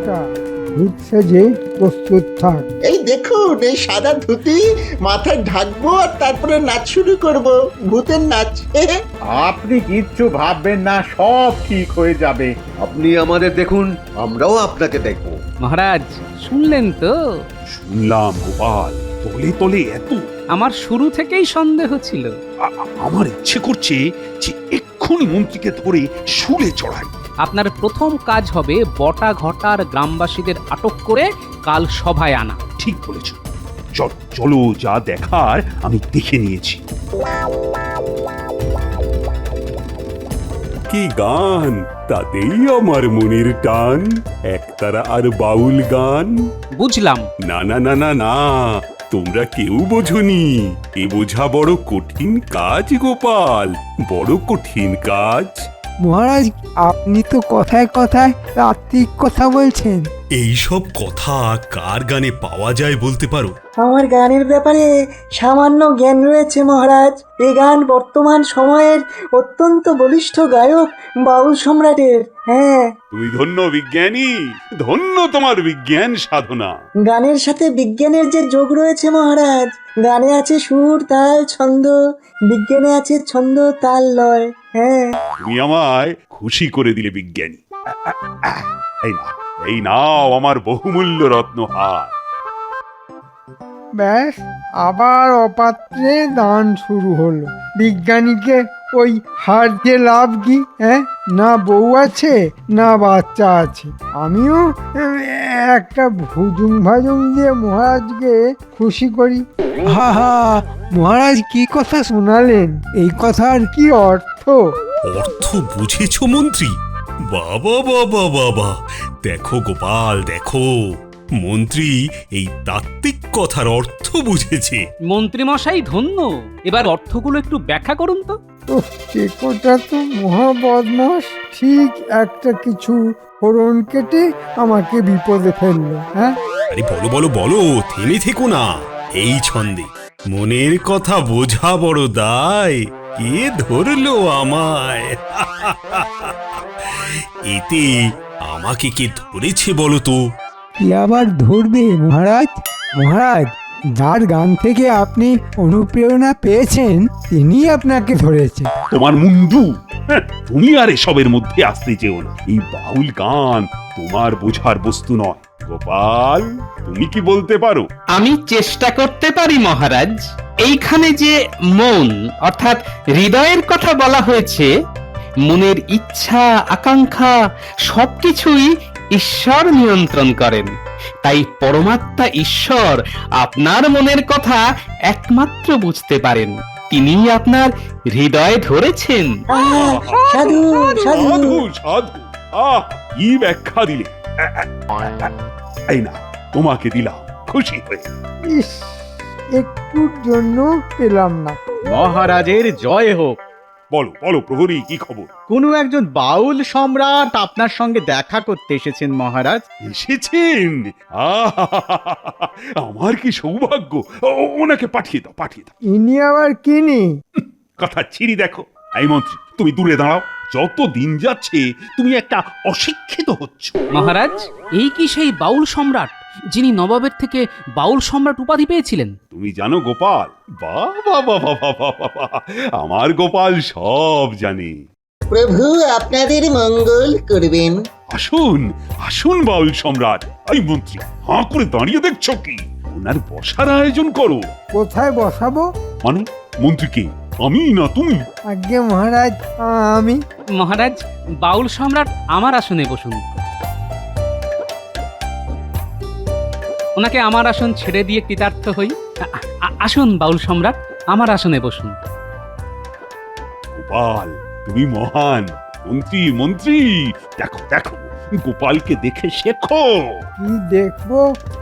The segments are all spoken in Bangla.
বেটা, ভূত সেজে প্রস্তুত থাক। এই দেখুন, এই সাদা ধুতি মাথায় ঢাকবো আর তারপরে নাচ শুরু করব, ভূতের নাচ। আপনি কিচ্ছু ভাববেন না, সব ঠিক হয়ে যাবে। আপনি আমাদের দেখুন, আমরাও আপনাকে দেখব। মহারাজ শুনলেন তো? শুনলাম গোপাল, তলে তলে এত। আমার শুরু থেকেই সন্দেহ ছিল। আমার ইচ্ছে করছে যে এক্ষুনি মন্ত্রীকে ধরে শুলে চড়াই। আপনার প্রথম কাজ হবে বটা ঘটার গ্রামবাসীদের আটক করে কাল সভায় আনা। ঠিক বলেছ, চলো, যা দেখার আমি দেখে নিয়েছি। কি গান, তাতেই আমার মনের টান, একতারা আর বাউল গান। বুঝলাম। না না না না না, তোমরা কেউ বোঝনি। এ বোঝা বড় কঠিন কাজ গোপাল, বড় কঠিন কাজ। মহারাজ, আপনি তো কথায় কথায় তাত্ত্বিক কথা বলছেন। এই সব কথা কার গানে পাওয়া যায় বলতে পারো? আমার গানের ব্যাপারে সামান্য জ্ঞান রয়েছে মহারাজ। এ গান বর্তমান সময়ের অত্যন্ত বলিষ্ঠ গায়ক বাউল সম্রাটের। হ্যাঁ, তুমি ধন্য বিজ্ঞানী, ধন্য তোমার বিজ্ঞান সাধনা। গানের সাথে বিজ্ঞানের যে যোগ রয়েছে মহারাজ, গানে আছে সুর, তাল, ছন্দ, বিজ্ঞানে আছে ছন্দ, তাল, লয়। হ্যাঁ, তুমি আমায় খুশি করে দিলে বিজ্ঞানী। এই নাও আমার বহুমূল্য রত্নহার। ব্যাস, আবার অপাত্রে দান শুরু হলো। বিজ্ঞানীকে ওই হার দিয়ে লাভ কি? হ্যাঁ, না বউ আছে না বাচ্চা আছে। আমিও একটা ভুজুং ভাজুং দিয়ে মহারাজকে খুশি করি। হা হা, মহারাজ কি কথা শোনালেন? এই কথার কি অর্থ? অর্থ বুঝেছ মন্ত্রী? বাবা বাবা বাবা, দেখো গোপাল দেখো, মন্ত্রী এই তাত্ত্বিক কথার অর্থ বুঝেছে। মন্ত্রী মশাই ধন্য। এবার অর্থগুলো একটু ব্যাখ্যা করুন তো। টেকোটা তো মহা বদমাস, ঠিক একটা কিছু ফোড়ন কেটে আমাকে বিপদে ফেললো। হ্যাঁ, আরে বলো বলো বলো, থেমে থেকো না। এই ছন্দে মনের কথা বোঝা বড় দায়, কে ধরলো আমায়? এতে আমাকে কে ধরেছে বলো তো? কি আবার ধরবে মহারাজ? মহারাজ, যার গান থেকে আপনি অনুপ্রেরণা পেয়েছেন তিনি আপনাকে ধরেছেন। তোমার মুন্ডু, তুমি আর এসবের মধ্যে আসতে চেও না। এই বাউল গান তোমার বোঝার বস্তু নয়। গোপাল, তুমি কি বলতে পারো? আমি চেষ্টা করতে পারি মহারাজ। এইখানে যে মন অর্থাৎ হৃদয়ের কথা বলা হয়েছে, মনের ইচ্ছা আকাঙ্ক্ষা সবকিছুই ঈশ্বর নিয়ন্ত্রণ করেন। তাই পরমাত্মা ঈশ্বর আপনার মনের কথা একমাত্র বুঝতে পারেন। তিনি আপনার হৃদয় ধরেছেন। সাধু সাধু। সাধু সাধু, কি ব্যাখ্যা দিলে! এই না, তোমাকে দিলাম খুশি হয়ে। ইস, একটুর জন্য পেলাম না। মহারাজের জয় হোক। বলো বলো প্রহরী, কি খবর? কোনো একজন বাউল সম্রাট আপনার সঙ্গে দেখা করতে এসেছেন মহারাজ। এসেছেন? আমার কি সৌভাগ্য! ওনাকে পাঠিয়ে দাও, পাঠিয়ে দাও। ইনি আবার কিনি? কথা ছিঁড়ি দেখো। এই মন্ত্রী, তুমি দূরে দাঁড়াও। যত দিন যাচ্ছে তুমি একটা অশিক্ষিত হচ্ছ। মহারাজ, এই কি সেই বাউল সম্রাট যিনি নবাবের থেকে বাউল সম্রাট উপাধি পেয়েছিলেন? তুমি জানো গোপাল? বাবা বাবা বাবা বাবা, আমার গোপাল সব জানে। প্রভু আপনাদের মঙ্গল করবেন। আসুন আসুন বাউল সম্রাট। এই মন্ত্রী, হাঁ করে দাঁড়িয়ে দেখছো কি? ওনার বসার আয়োজন করো। কোথায় বসাবো? মানে মন্ত্রীকে? আমি না তুমি? আজ্ঞে মহারাজ, আমি। মহারাজ, বাউল সম্রাট আমার আসনে বসুন। ওনাকে আমার আসন ছেড়ে দিয়ে কৃতার্থ হই। আসুন বাউল সম্রাট, আমার আসনে বসুন। গোপাল, তুমি মহান। মন্ত্রী মন্ত্রী, দেখো দেখো, গোপালকে দেখে শেখো। কি দেখবো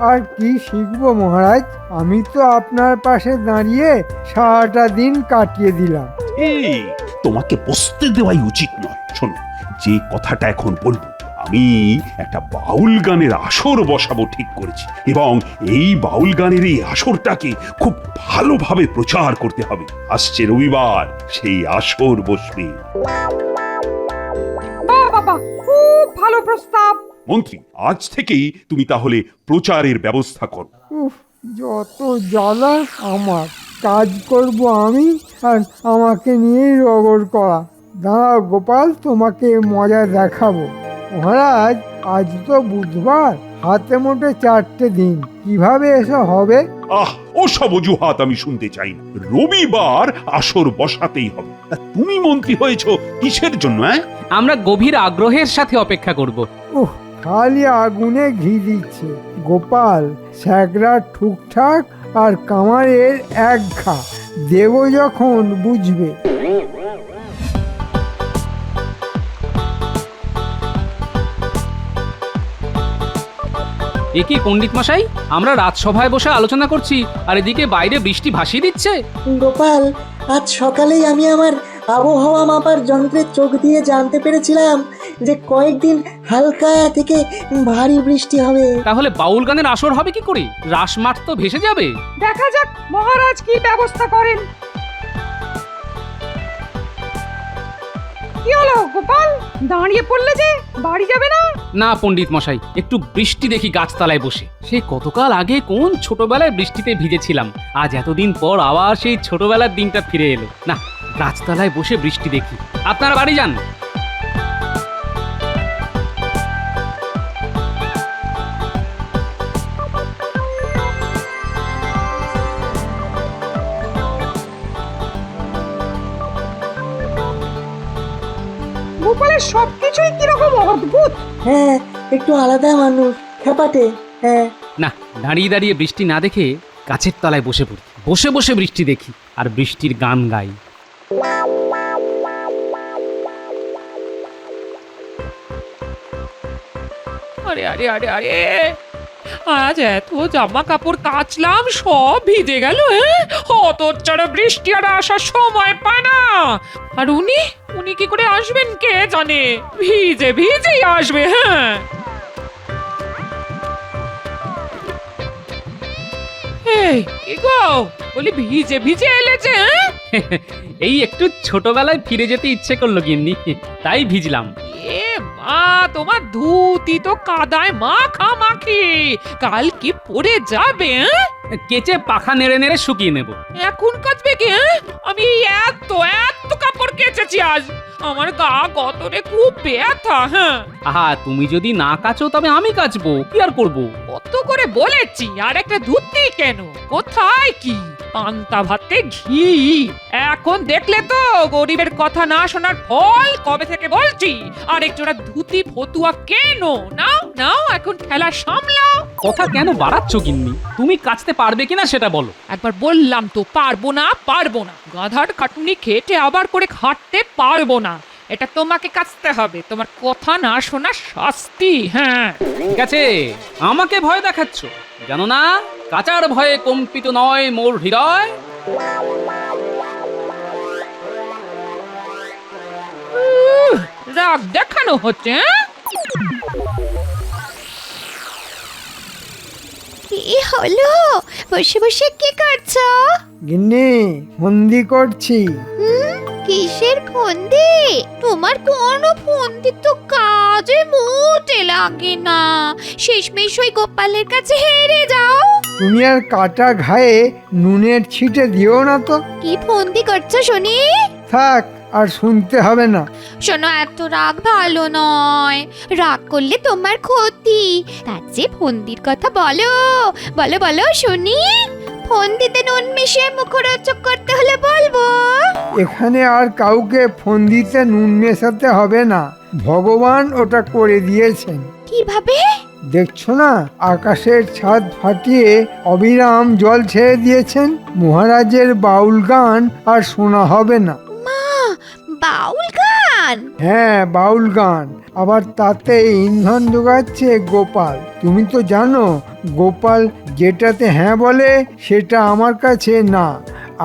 আর কি শিখবো মহারাজ? আমি তো আপনার পাশে দাঁড়িয়ে সারাটা দিন কাটিয়ে দিলাম। এই, তোমাকে বসতে দেওয়াই উচিত নয়। শোনো, যে কথাটা এখন বলবো, আমি একটা বাউল গানের আসর বসাবো ঠিক করেছি, এবং এই বাউল গানের এই আসরটাকে খুব ভালোভাবে প্রচার করতে হবে। আসছে রবিবার সেই আসর বসবে। বাবা, খুব ভালো প্রস্তাব। মন্ত্রী, আজ থেকেই তুমি তাহলে প্রচারের ব্যবস্থা করো। উফ, যত জ্বালা আমার। কাজ করব আমি, আর আমাকে নিয়েই রগড় করা। দাঁড়াও গোপাল, তোমাকে মজা দেখাবো। মহারাজ, আজ তো বুধবার, হাতে মোটে 4টে দিন, কিভাবে এসব হবে? ওসব অজুহাত আমি শুনতে চাই না। রবিবার আসর বসাতেই হবে। তা তুমি মন্ত্রী হয়েছো কিসের জন্য? আমরা গভীর আগ্রহের সাথে অপেক্ষা করব। উহ, খালি আগুনে ঘি দিচ্ছে। গোপাল, স্যাকরা ঠুকঠাক আর কামারের এক ঘা দেব যখন বুঝবে। এ কি পণ্ডিত মশাই, আমরা রাজসভায় বসে আলোচনা করছি আর এদিকে বাইরে বৃষ্টি ভাসিয়ে দিচ্ছে। গোপাল, আজ সকালেই আমি আমার আবহাওয়া মাপার যন্ত্রের চোখ দিয়ে জানতে পেরেছিলাম যে কয়েকদিন হালকা থেকে ভারী বৃষ্টি হবে। তাহলে বাউল গানের আসর হবে কি করে? রাসমাঠ তো ভেসে যাবে। দেখা যাক মহারাজ কি ব্যবস্থা করেন। কি হলো গোপাল, দাঁড়িয়ে পড়লে যে? বাড়ি যাবে না? না পণ্ডিত মশাই, একটু বৃষ্টি দেখি গাছতলায় বসে। সেই কতকাল আগে কোন ছোটবেলায় বৃষ্টিতে ভিজেছিলাম, আজ এতদিন পর আবার সেই ছোটবেলার দিনটা ফিরে এলো। না, গাছতলায় বসে বৃষ্টি দেখি। আপনারা বাড়ি যান। গোপালের সবকিছুই কিরকম অদ্ভুত। হ্যাঁ, একটু আলাদা মানুষ, খেপাটে। হ্যাঁ, না, দাঁড়িয়ে দাঁড়িয়ে বৃষ্টি না দেখে গাছের তলায় বসে পড়ি, বসে বসে বৃষ্টি দেখি আর বৃষ্টির গান গাই। আরে আরে আরে আরে, আজ এত জামা কাপড় কাচলাম, সব ভিজে গেল। হতচ্ছাড়া বৃষ্টি আর আসার সময় পায় না। আর উনি উনি কি করে আসবেন কে জানে, ভিজে ভিজেই আসবে। হ্যাঁ, এই কি গো, বলি ভিজে ভিজে এলে যে? এই একটু ছোটবেলায় ফিরে যেতে ইচ্ছে করলো গিন্নি, তাই ভিজলাম। এ মা, তোমার ধুতি তো কাদায় মাখামাখি, কাল কি পরে যাবে? কেচে পাখা নেড়ে নেড়ে শুকিয়ে নেব। এখন কাচবে কি? আমি এত এত কাপড় কেচেছি আজ, আমার গা গতরে খুব ব্যথা। হ্যাঁ, আহা, তুমি যদি না কাচো তবে আমি কাচবো, কি আর করবো। কত করে বলেছি, আর একটা ধুতি কেন? কোথায় কি পান্তা ভাতে ঘি? এখন দেখলে তো গরিবের কথা না শোনার ফল। কবে থেকে বলছি আর একজোড়া ধুতি ফতুয়া কেন? নাও নাও, এখন খেলা সামলাও। কথা কেন বাড়াচ্ছ গিন্নি? তুমি কাচতে পারবে কিনা সেটা বলো। একবার বললাম তো পারবো না পারবো না। গাধার খাটুনি খেটে আবার করে খাটতে পারবো না। এটা তোমাকে কাচতে হবে, তোমার কথা না শোনা শাস্তি। হ্যাঁ, ঠিক আছে, আমাকে ভয় দেখাচ্ছ? জানো না, কাচার ভয়ে কম্পিত নয় মোর হৃদয়। রাগ দেখানো হচ্ছে। কি হলো? বসে বসে কি করছো? গিন্নি, ফন্দি করছি। কিসের ফন্দি? তোমার কোনো ফন্দি তো কাজে মোটে লাগে না। শেষমেশ ওই গোপালের কাছে হেরে যাও। তুমি আর কাটা ঘায়ে নুনের ছিটে দিও না তো। কি ফন্দি করছো শুনি? থাক, আর শুনতে হবে না। শোনো, এত রাগ ভালো নয়। রাগ করলে তোমার ক্ষতি। তার চেয়ে ফন্দির কথা বলো, বলো বলো শুনি। ফন্দিতে নুন মিশিয়ে মুখরোচক করতে হলে বলবো। এখানে আর কাউকে ফন্দিতে নুন মেশাতে হবে না, ভগবান ওটা করে দিয়েছেন। কিভাবে? দেখছো না, আকাশের ছাদ ফাটিয়ে অবিরাম জল ছেড়ে দিয়েছেন। মহারাজের বাউল গান আর শোনা হবে না। মা, বাউল গান? হ্যাঁ, বাউল গান। আবার তাতে ইন্ধন যোগাচ্ছে গোপাল। তুমি তো জানো, গোপাল যেটাতে হ্যাঁ বলে সেটা আমার কাছে না।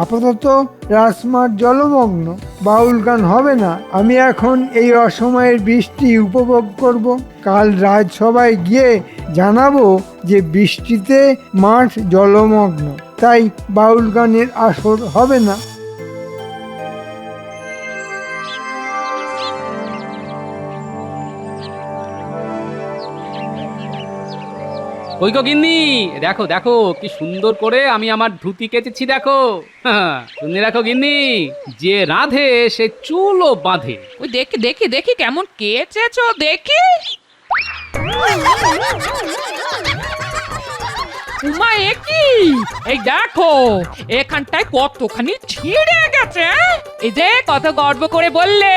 আপাতত রাসমাঠ জলমগ্ন, বাউল গান হবে না। আমি এখন এই অসময়ের বৃষ্টি উপভোগ করব। কাল রাজসভায় গিয়ে জানাবো যে বৃষ্টিতে মাঠ জলমগ্ন, তাই বাউল গানের আসর হবে না। কই গো গিন্নি, দেখো দেখো কি সুন্দর করে আমি আমার ধুতি কেচেছি দেখো। শুনে রাখো গিন্নি, যে রাঁধে সে চুলও বাঁধে। ওই দেখি দেখি দেখি কেমন কেচেছো দেখি। উমা একি, এই দেখো এখানটায় কতখানি ছিঁড়ে গেছে। এই যে কত গর্ব করে বললে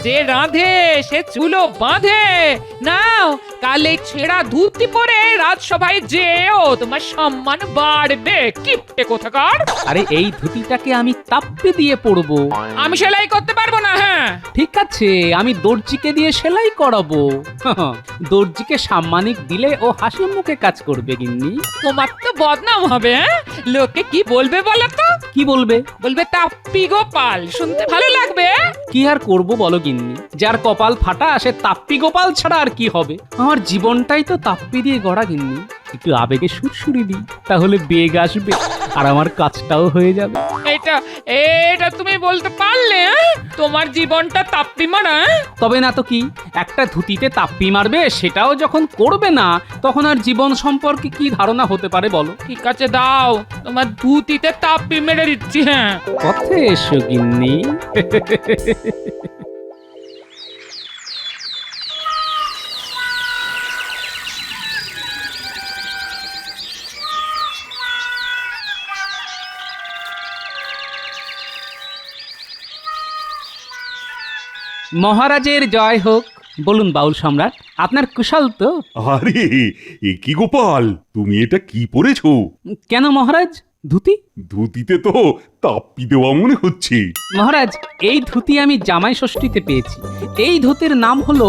যে রাঁধে সে চুলো বাঁধে। নাও কাল এই ছেঁড়া ধুতি পরে রাজসভায় যেও, তোমার সম্মান বাড়বে। কিপটে কোথাকার। আরে এই ধুতিটাকে আমি তাপ্পি দিয়ে পরবো। আমি সেলাই করতে পারবো না। হ্যাঁ ঠিক আছে, আমি দর্জিকে দিয়ে সেলাই করাবো। দর্জিকে সাম্মানিক দিলে ও হাসি মুখে কাজ করবে গিন্নি। তোমার তো বদনাম হবে। লোকে কি বলবে বলো তো? কি বলবে? বলবে তাপ্পি গোপাল, শুনতে ভালো লাগবে। কি আর করব বলো গিন্নি, যার কপাল ফাটা সে তাপ্পি গোপাল ছাড়া আর কি হবে। আমার জীবনটাই তো তাপ্পি দিয়ে গড়া গিন্নি। একটু আবেগে সুরসুরি দিই, তাহলে বেগ আসবে আর আমার কাজটাও হয়ে যাবে। এটা এটা তুমি বলতে পারলে? তোমার জীবনটা তাপ্পি মারা। তবে না তো কি, একটা ধুতিতে তাপ্পি মারবে সেটাও যখন করবে না, তখন আর জীবন সম্পর্কে কি ধারণা হতে পারে বলো? ঠিক আছে দাও, তোমার ধুতিতে তাপ্পি মেরে দিচ্ছি। হ্যাঁ পথে এসো গিন্নি। মহারাজের জয় হোক। বলুন বাউল সম্রাট, আপনার কুশল তো? আরে এ কি গোপাল, তুমি এটা কি পরেছো? কেন মহারাজ, ধুতি? ধুতিতে তো তাপ্পি দেওয়া মনে হচ্ছে। মহারাজ, এই ধুতি আমি জামাই ষষ্ঠীতে পেয়েছি। এই ধুতির নাম হলো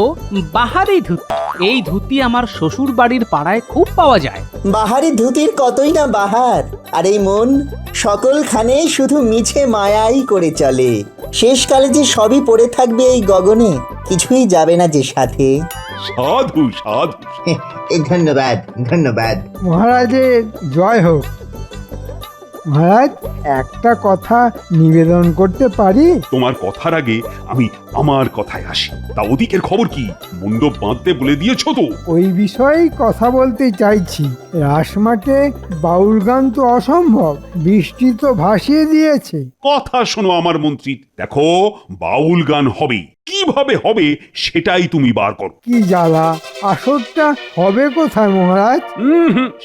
বাহারি ধুতি। এই ধুতি আমার শ্বশুর বাড়ির পাড়ায় খুব পাওয়া যায়। বাহারি ধুতির কতই না বাহার, আর এই মন সকলখানে শুধু মিছে মায়াই করে চলে। শেষকালে যে সবই পড়ে থাকবে এই গগনে, কিছুই যাবে না যে সাথে। সাধু সাধু। ধন্যবাদ ধন্যবাদ। মহারাজের জয় হোক। মহারাজ, একটা কথা নিবেদন করতে পারি? তোমার কথার আগে আমি আমার কথায় আসি। তা ওদিকের খবর কি? মণ্ডপ বাঁধতে বলে দিয়েছো তো? ওই বিষয়েই কথা বলতে চাইছি। রাসমাঠে বাউল গান তো অসম্ভব, বৃষ্টি তো ভাসিয়ে দিয়েছে। কথা শোনো আমার মন্ত্রী, দেখো বাউল গান হবে, কিভাবে হবে সেটাই তুমি বার করো। কি জ্বালা, আসরটা হবে কোথায় মহারাজ?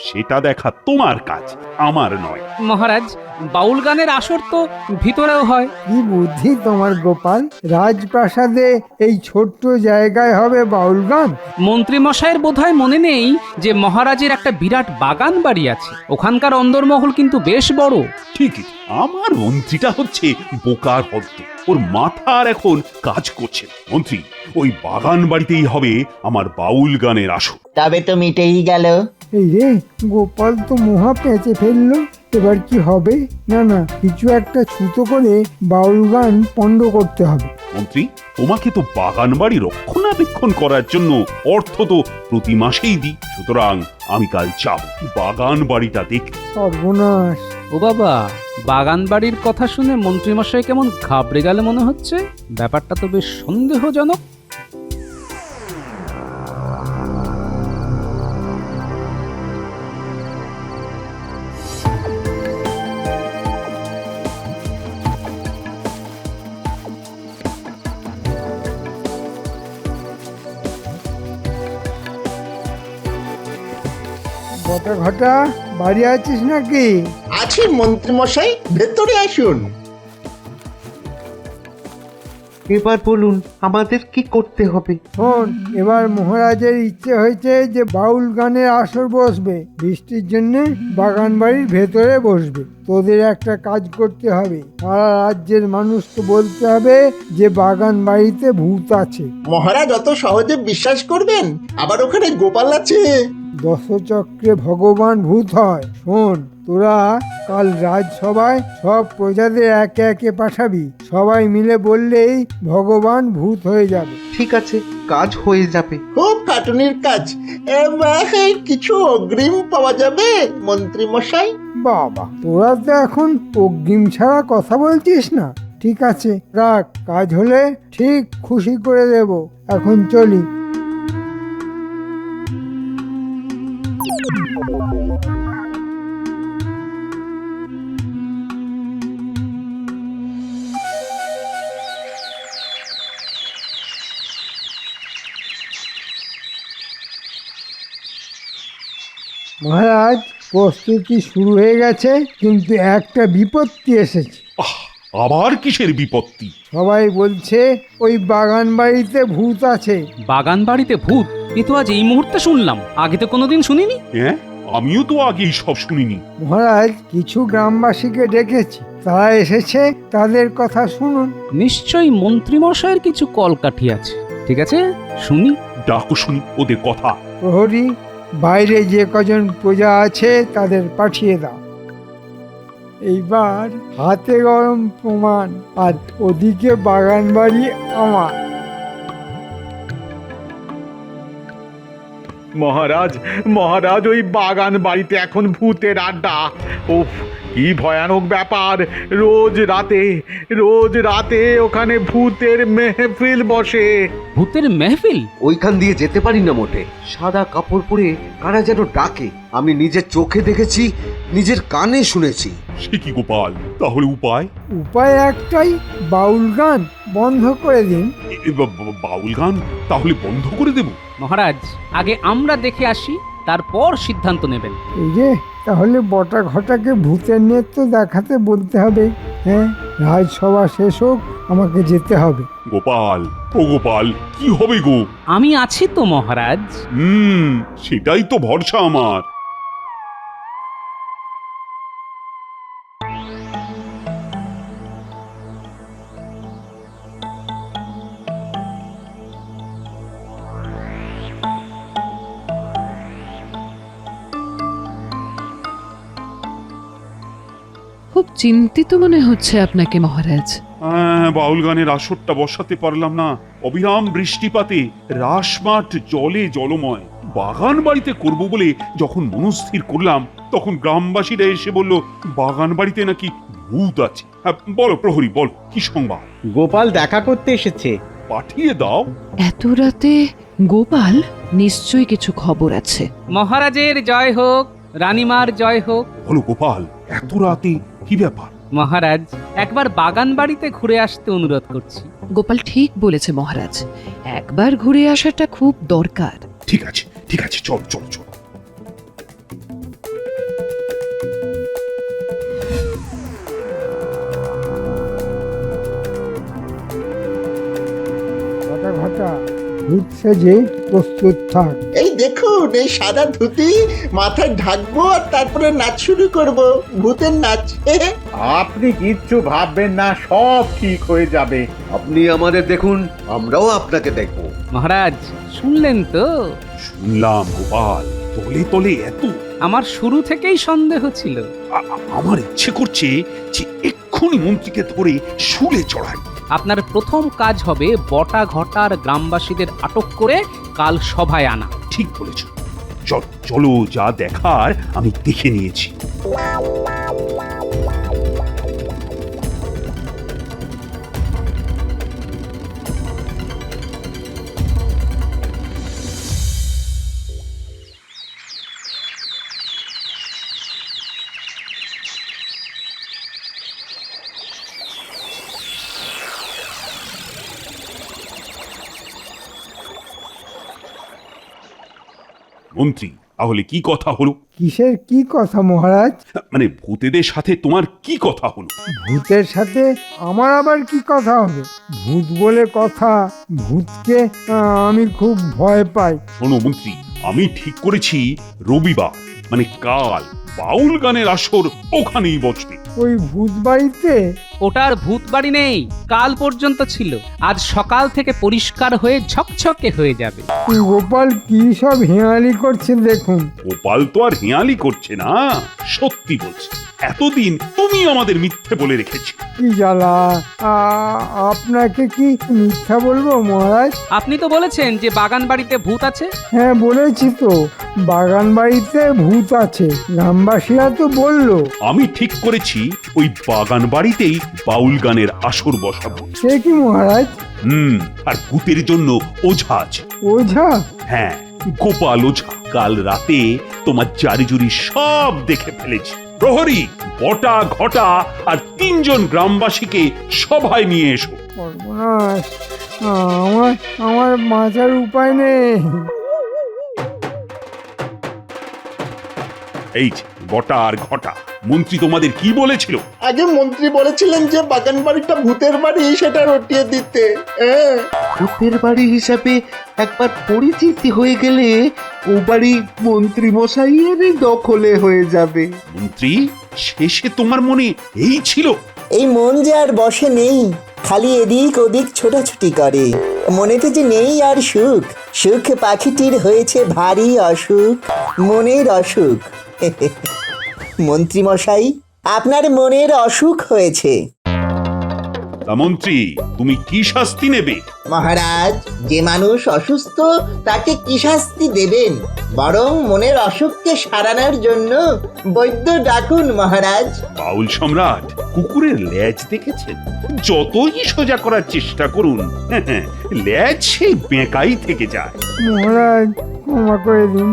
সেটা দেখা তোমার কাজ, আমার নয়। মহারাজ, বাউল গানের আসর তো ভিতরেও হয়। কি বুদ্ধি তোমার গোপাল, রাজপ্রাসাদে এই ছোট্ট জায়গায় হবে বাউল গান? মন্ত্রী মশাইয়ের বোধহয় মনে নেই যে মহারাজের একটা বিরাট বাগান বাড়ি আছে। ওখানকার অন্দরমহল কিন্তু বেশ বড়। ঠিকই, আমার মন্ত্রীটা হচ্ছে বোকার হদ্দ, ওর মাথার এখন কাজ করছে। মন্ত্রী, ওই বাগান বাড়িতেই হবে আমার বাউল গানের আসর। তবে তো মিটেই গেল। এই রে, গোপাল তো মহা পেঁচে ফেললো। এবার কি হবে? না না, কিছু একটা ছুতো করে বাউল গান পণ্ড করতে হবে। মন্ত্রী, তোমাকে তো বাগান বাড়ি রক্ষণাবেক্ষণ করার জন্য অর্থ তো প্রতি মাসেই দিই, সুতরাং আমি কাল যাব বাগান বাড়িটা দেখতে। সর্বনাশ! ও বাবা, বাগান বাড়ির কথা শুনে মন্ত্রী মশাই কেমন ঘাবড়ে গেল মনে হচ্ছে। ব্যাপারটা তো বেশ সন্দেহজনক। ঘটা ঘটা, বাড়ি আছিস নাকি? আছি মন্ত্রী মশাই, ভেতরে আসুন। এবার বলুন আমাদের কি করতে হবে? শোন, এবার মহারাজের ইচ্ছে হয়েছে যে বাউল গানের আসর বসবে। বৃষ্টির জন্য বাগান বাড়ির ভেতরে বসবে। তোদের একটা কাজ করতে হবে, সারা রাজ্যের মানুষকে বলতে হবে যে বাগান বাড়িতে ভূত আছে। মহারাজ অত সহজে বিশ্বাস করবেন? আবার ওখানে গোপাল আছে। দশচক্রে ভগবান ভূত হয়। শোন, তোরা কাল রাজসভায় সব প্রজাদের একে একে পাঠাবি। সবাই মিলে বললেই ভগবান ভূত হয়ে যাবে। ঠিক আছে, কাজ হয়ে যাবে। খুব খাটুনির কাজ। কিছু অগ্রিম পাওয়া যাবে মন্ত্রী মশাই? বাবা, তোরা তো এখন অগ্রিম ছাড়া কথা বলছিস না। ঠিক আছে, রাখ, কাজ হলে ঠিক খুশি করে দেব। এখন চলি। মহারাজ, প্রস্তুতি শুরু হয়ে গেছে, কিন্তু একটা বিপত্তি এসেছে। আহ, আবার কিসের বিপত্তি? সবাই বলছে ওই বাগান বাড়িতে ভূত আছে। বাগান বাড়িতে ভূত? এ তো আজ এই মুহূর্তে শুনলাম, আগে তো কোনোদিন শুনিনি। হ্যাঁ, আমিও তো আগে সব শুনিনি। মহারাজ, কিছু গ্রামবাসীকে ডেকেছি, তারা এসেছে, তাদের কথা শুনুন। নিশ্চয়ই মন্ত্রীমশাইয়ের কিছু কলকাঠি আছে। ঠিক আছে, শুনি। ডাকো শুনি ওদের কথা। প্রহরী, বাইরে যে কজন প্রজা আছে তাদের পাঠিয়ে দাও। এইবার হাতে গরম প্রমাণ, আর ওদিকে বাগান বাড়ি আমার। মহারাজ, মহারাজ, ওই বাগান বাড়িতে এখন ভূতের আড্ডা। উফ, কি ভয়ানক ব্যাপার! রোজ রাতে ওখানে ভূতের মেহফিল বসে। ভূতের মেহফিল? ওইখান দিয়ে যেতে পারি না মোটে। সাদা কাপড় পরে কারা যেন ডাকে, আমি নিজের চোখে দেখেছি, নিজের কানে শুনেছি। সে কি গোপাল, তাহলে উপায়? উপায় একটাই, বাউল গান বন্ধ করে দিন। বাউল গান তাহলে বন্ধ করে দেব? মহারাজ, আগে আমরা দেখে আসি, তারপর সিদ্ধান্ত নেবেন। এই যে, তাহলে বটা ঘটাকে ভূতের নেত্র দেখাতে বলতে হবে। হ্যাঁ, রাজসভা শেষ হোক, আমাকে যেতে হবে। গোপাল, ও গোপাল, কি হবে গো? আমি আছি তো মহারাজ। সেটাই তো ভরসা আমার। খুব চিন্তিত মনে হচ্ছে আপনাকে মহারাজ। বাউল গানের আসরটা বসাতে পারলাম না। অবিরাম বৃষ্টিপাতে রাসমাঠ জলে জলময়। বাগান বাড়িতে করব বলে যখন মনস্থির করলাম, তখন গ্রামবাসীরা এসে বলল বাগান বাড়িতে নাকি ভূত আছে। বলো প্রহরী, বলো কি সংবাদ? গোপাল দেখা করতে এসেছে। পাঠিয়ে দাও। এত রাতে গোপাল? নিশ্চয়ই কিছু খবর আছে। মহারাজের জয় হোক, রানীমার জয় হোক। বলো গোপাল, এত রাতে কি ব্যাপার? মহারাজ, একবার বাগান বাড়িতে ঘুরে আসতে অনুরোধ করছি। গোপাল ঠিক বলেছে মহারাজ, একবার ঘুরে আসাটা খুব দরকার। ঠিক আছে, ঠিক আছে, চল চল চল। ঘটা ঘটা, ভূত সেজে প্রস্তুত থাক। এই দেখুন, এই সাদা ধুতি মাথায় ঢাকবো আর তারপরে নাচ শুরু করব, ভূতের নাচ। আপনি কিচ্ছু ভাববেন না, সব ঠিক হয়ে যাবে। আপনি আমাদের দেখুন, আমরাও আপনাকে দেখব। মহারাজ, শুনলেন তো? শুনলাম গোপাল, তলে তলে এত। আমার শুরু থেকেই সন্দেহ ছিল। আমার ইচ্ছে করছে যে এক্ষুনি মন্ত্রীকে ধরে শুলে চড়াই। আপনার প্রথম কাজ হবে বটা ঘটার গ্রামবাসীদের আটক করে কাল সভায় আনা। ঠিক বলেছ। চলো, যা দেখার আমি দেখে নিয়েছি। মন্ত্রী, তাহলে কি কথা হলো? কিসের কি কথা মহারাজ? মানে ভূতেদের সাথে তোমার কি কথা হলো? ভূতের সাথে আমার আবার কি কথা হবে? ভূত বলে কথা, ভূতকে আমি খুব ভয় পাই। শোনো মন্ত্রী, আমি ঠিক করেছি রবিবার মানে কাল বাউল গানের আসর ওখানেই বসবে। ওই ভূত বাড়িতে? ওটার ভূত বাড়ি নেই, কাল পর্যন্ত ছিল। আজ সকাল থেকে পরিষ্কার হয়ে ঝকঝকে হয়ে যাবে। গোপাল কি সব হেঁয়ালি করছে দেখুন। গোপাল তো আর হেঁয়ালি করছে না, সত্যি বলছে। এতদিন তুমি আমাদের মিথ্যে বলে রেখেছি। কি জ্বালা! আপনাকে কি মিথ্যা বলবো মহারাজ? আপনি তো বলেছেন যে বাগান বাড়িতে ভূত আছে। হ্যাঁ, বলেছি তো, বাগান বাড়িতে ভূত আছে, গ্রামবাসীরা তো বললো। আমি ঠিক করেছি ওই বাগান বাড়িতেই বাউল গানের আসর বসাবো। সে কি মহারাজ? আর ভূতের জন্য ওঝা আছে। ওঝা? হ্যাঁ, গোপাল ওঝা। কাল রাতে তোমার জারিজুরি সব দেখে ফেলেছি। প্রহরী, বটা ঘটা আর 3 জন গ্রামবাসীকে সভায় নিয়ে এসো। সর্বনাশ, আমার বাঁচার উপায় নেই। এই যে বটা আর ঘটা, মন্ত্রী তোমাদের কি বলেছিল? আগে মন্ত্রী বলেছিলেন যে বাগান বাড়িটা ভূতের বাড়ি, সেটা রটিয়ে দিতে। হ্যাঁ, ভূতের বাড়ি হিসাবে একবার পরিচিতি হয়ে গেলে ও বাড়ি মন্ত্রী মশাইয়ের দখলে হয়ে যাবে। মন্ত্রী, শেষে তোমার মনে এই ছিল? এই মন যে আর বসে নেই, খালি এদিক ওদিক ছোটাছুটি করে। মনেতে যে নেই আর সুখ, সুখ পাখিটির হয়েছে ভারী অসুখ, মনের অসুখ। মন্ত্রী মশাই, আপনার মনের অসুখ হয়েছে। তা মন্ত্রী, তুমি কি শাস্তি নেবে? মহারাজ, যে মানুষ অসুস্থ তাকে কি শাস্তি দেবেন? বরং মনের অসুখকে সারানোর জন্য বৈদ্য ডাকুন মহারাজ। বাউল সম্রাট, কুকুরের লেজ দেখেছেন? যতই সোজা করার চেষ্টা করুন, লেজ সেই বেঁকাই থেকে যায়। মহারাজ ক্ষমা করে দিন,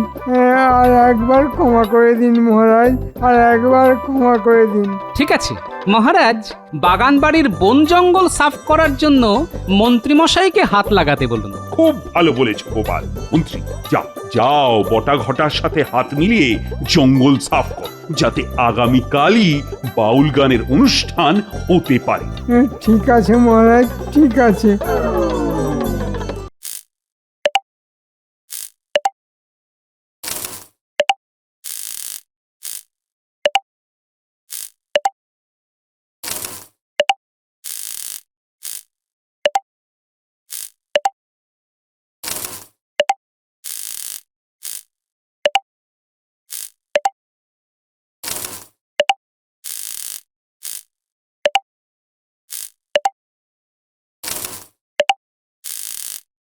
আর একবার ক্ষমা করে দিন মহারাজ, আর একবার ক্ষমা করে দিন। ঠিক আছে মহারাজ, বাগান বাড়ির বন জঙ্গল সাফ করার জন্য মন্ত্রীমশাইকে হাত লাগাতে বলুন। খুব ভালো বলেছ গোপাল। মন্ত্রী, যাও যাও, বটা ঘটার সাথে হাত মিলিয়ে জঙ্গল সাফ কর, যাতে আগামীকালই বাউল গানের অনুষ্ঠান হতে পারে। ঠিক আছে মহারাজ, ঠিক আছে।